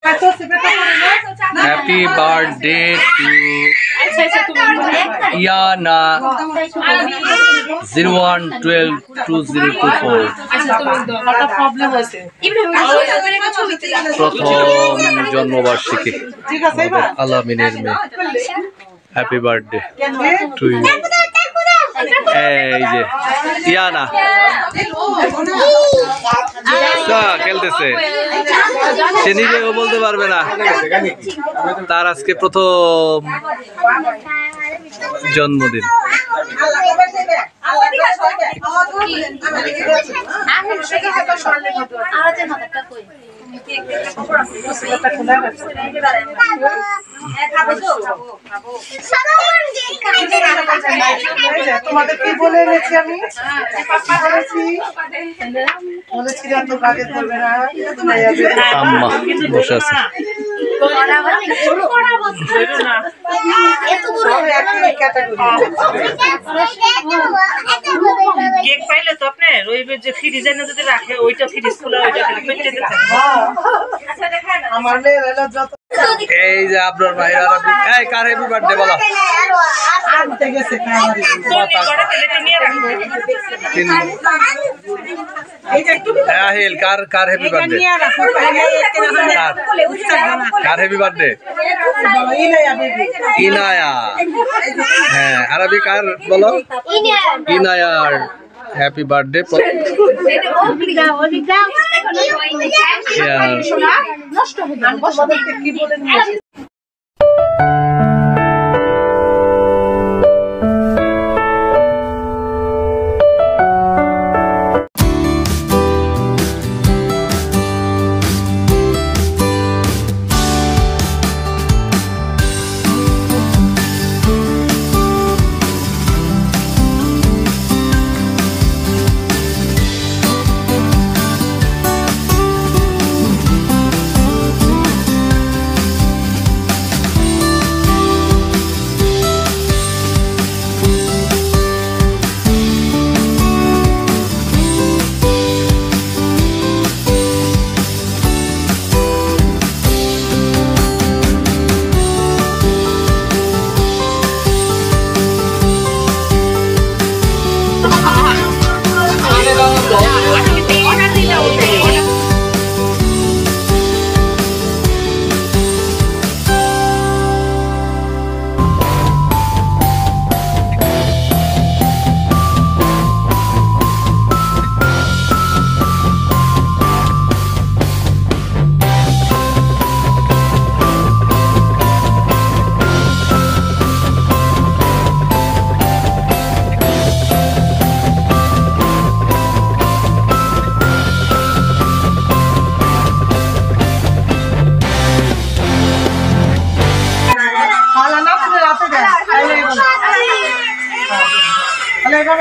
Happy birthday to Iana 01122024 প্রথম জন্মবার্ষিকী আলামিনের মেয়ে হ্যাপি বার্থডে টু ইউ এই যে ইয়ানা খেলতেছে সে নিজেও বলতে পারবে না তার আজকে প্রথম জন্মদিন তোমাদেরকে বলে এনেছি আমি বলেছি আম্মা বসে আছে কেক পাইলে তো আপনি রইবে যে ফ্রিজে না যদি রাখে ওইটা ফ্রিজ খোলা ওইটা আমার এই যে আপনার ভাই এই কার হ্যাপি বার্থডে বলো আহিল কার কার হ্যাপি বার্থডে কার হ্যাপি বার্থডে ইনায়া হ্যাঁ আরবি কার বলো ইনায়ার হ্যাপি বার্থডে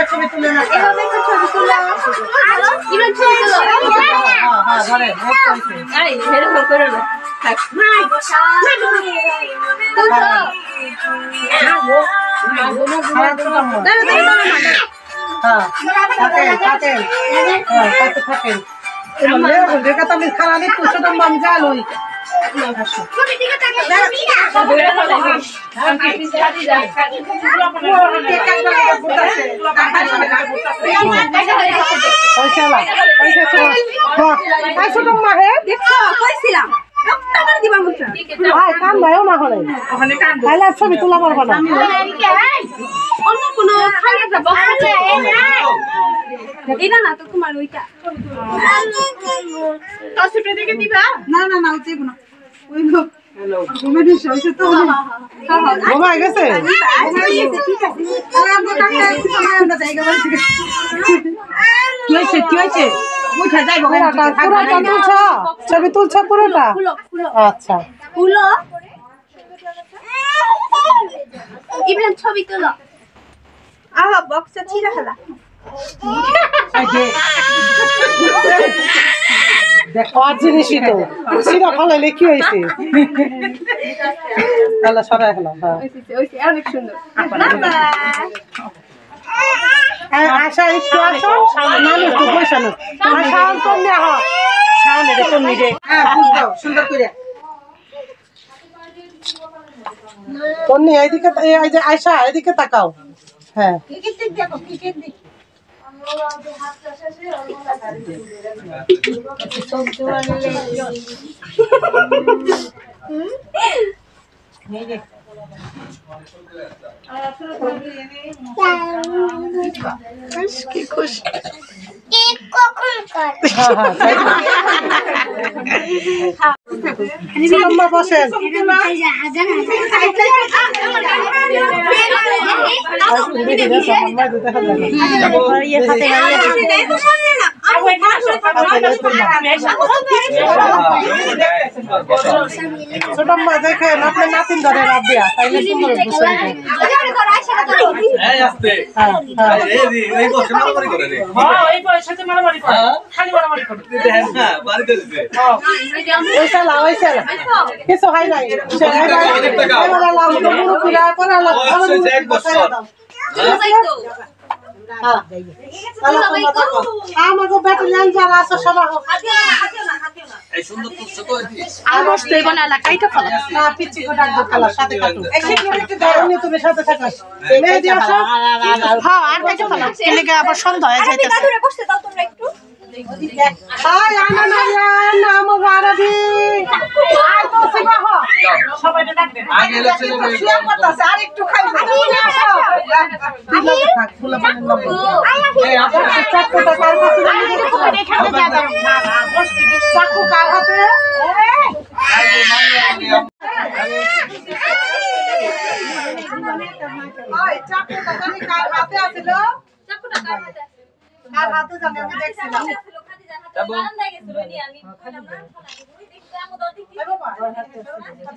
ছবি তুলে না ছবি তুলে খালি তুষো মাম জালুই ছবি তোলা পারবো না অন্য কোনো এটা না তো তোমার ওইটা দেখে দিবা না না না ওই না ওই ঘুমাই গেছে ঠিক আছে ছবি তুলছ পুরোটা আচ্ছা ইমরান ছবি তুলো বক্সটা ছিঁড়া ফেলা জিনিসই তো সিরা ফলাইলে কি হয়েছে সরাই ফেলাম অনেক সুন্দর আশা একটু আসো নানু একটু বসানো সুন্দর করে তন্নি এইদিকে এই যে আয়শা এদিকে তাকাও হ্যাঁ কি খুশি বসেন ছোটম্মা দেখেন আপনার নাতিন ধরে রাবিয়া তাইলে সুন্দর কিছু হয় নাই আমাকে বেটি লেন যারা আছে সবাই তুমি সাথে থাকো আবার সন্ধ্যা হয়ে যাইতেছে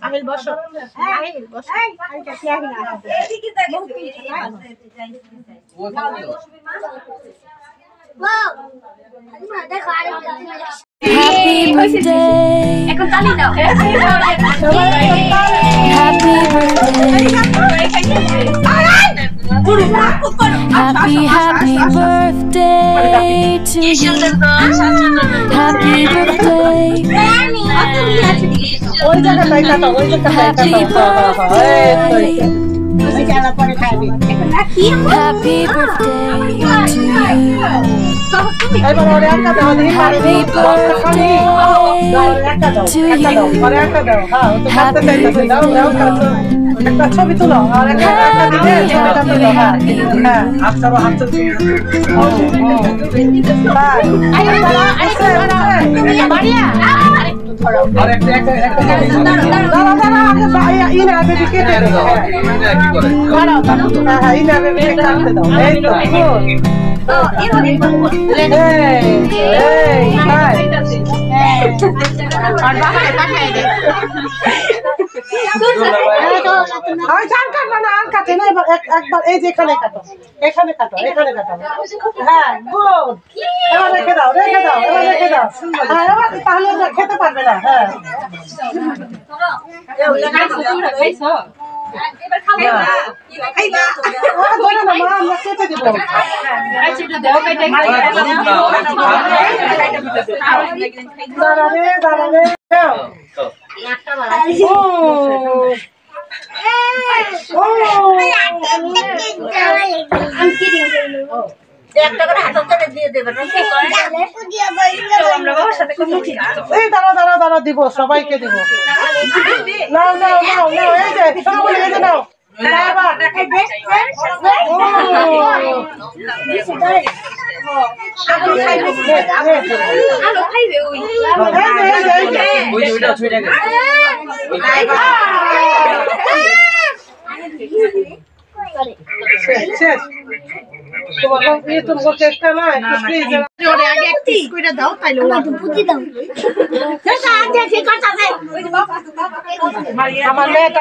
আহিল বসো আহিল বসো Happy birthday. Happy birthday. Happy birthday to you. Happy birthday. Happy birthday. Happy birthday to you. Happy birthday to you. Happy একটা ছবি তুলো আর একটা দিলে ছবিটা তুলো হ্যাঁ আচ্ছা হাত আর একটা ইনা বেবি কেটে দাও হ্যাঁ ইনা বেবি কাটতে দাও এই তো একবার এই যে এখানে কাটো এখানে কাটো এখানে কাটো হ্যাঁ গুড এবার রেখে দাও এবার রেখে দাও হ্যাঁ এবার তাহলে খেতে পারবে না হ্যাঁ দাঁড়া দিব সবাইকে দিব নাও নাও নাও নাও এই যে সবাই এই যে নাও আমার মেয়েটা